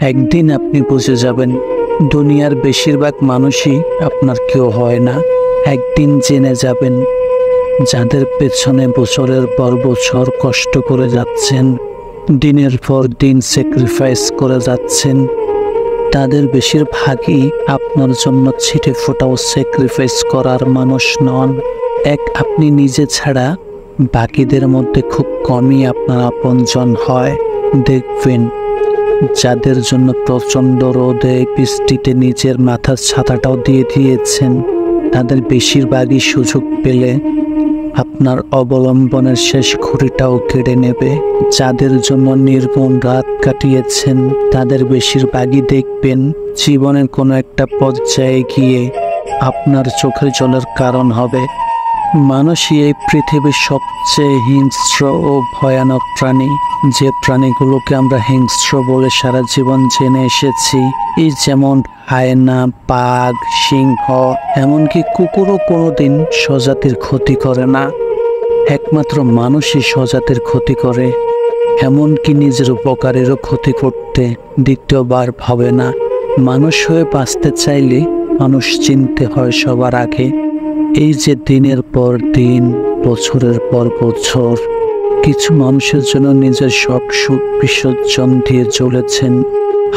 একদিন আপনি বুঝে যাবেন দুনিয়ার বেশিরভাগ মানুষই আপনার কেউ হয় না। একদিন জেনে যাবেন যাদের পেছনে বছরের পর বছর কষ্ট করে যাচ্ছেন, দিনের পর দিন স্যাক্রিফাইস করে যাচ্ছেন, তাদের বেশিরভাগই আপনার জন্য ছিটে ফোটাও স্যাক্রিফাইস করার মানুষ নন। আপনি নিজে ছাড়া বাকিদের মধ্যে খুব কমই আপনার আপনজন হয়। দেখবেন যাদের জন্য প্রচণ্ড রোদে বৃষ্টিতে নিজের মাথার ছাতাটাও দিয়ে দিয়েছেন, তাদের বেশিরভাগই সুযোগ পেলে আপনার অবলম্বনের শেষ ঘুড়িটাও কেড়ে নেবে। যাদের জন্য নির্মম রাত কাটিয়েছেন, তাদের বেশিরভাগই দেখবেন জীবনের কোনো একটা পর্যায়ে গিয়ে আপনার চোখের জলের কারণ হবে। মানুষই এই পৃথিবীর সবচেয়ে হিংস্র ও ভয়ানক প্রাণী। যে প্রাণীগুলোকে আমরা হিংস্র বলে সারা জীবন জেনে এসেছি, এই যেমন হায়না, বাঘ, সিংহ, এমনকি কুকুরও কোনোদিন স্বজাতির ক্ষতি করে না। একমাত্র মানুষই স্বজাতির ক্ষতি করে, এমনকি নিজের উপকারেরও ক্ষতি করতে দ্বিতীয়বার ভাবে না। মানুষ হয়ে বাঁচতে চাইলে মানুষ চিনতে হয় সবার আগে। এই যে দিনের পর দিন, বছরের পর বছর কিছু মানুষের জন্য নিজের সব সুখ বিসর্জন দিয়ে চলেছেন,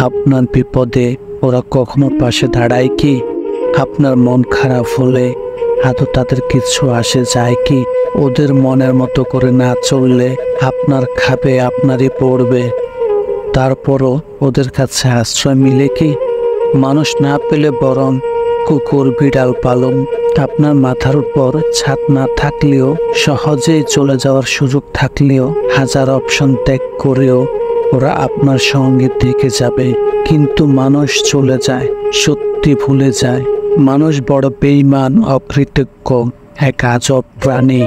আপনার বিপদে ওরা কখনো পাশে দাঁড়ায় কি? আপনার মন খারাপ হলে আদৌ তাদের কিছু আসে যায় কি? ওদের মনের মতো করে না চললে আপনার খাবে আপনারই পড়বে। তারপরও ওদের কাছে আশ্রয় মিলে কি? মানুষ না পেলে বরং কুকুর, বিড়াল পালন। আপনার মাথার উপর ছাদ না থাকলেও, সহজেই চলে যাওয়ার সুযোগ থাকলেও, হাজার অপশন ত্যাগ করেও ওরা আপনার সঙ্গে থেকে যাবে। কিন্তু মানুষ চলে যায়, সত্যি ভুলে যায়। মানুষ বড় বেঈমান, অকৃতজ্ঞ, এক আজব প্রাণী।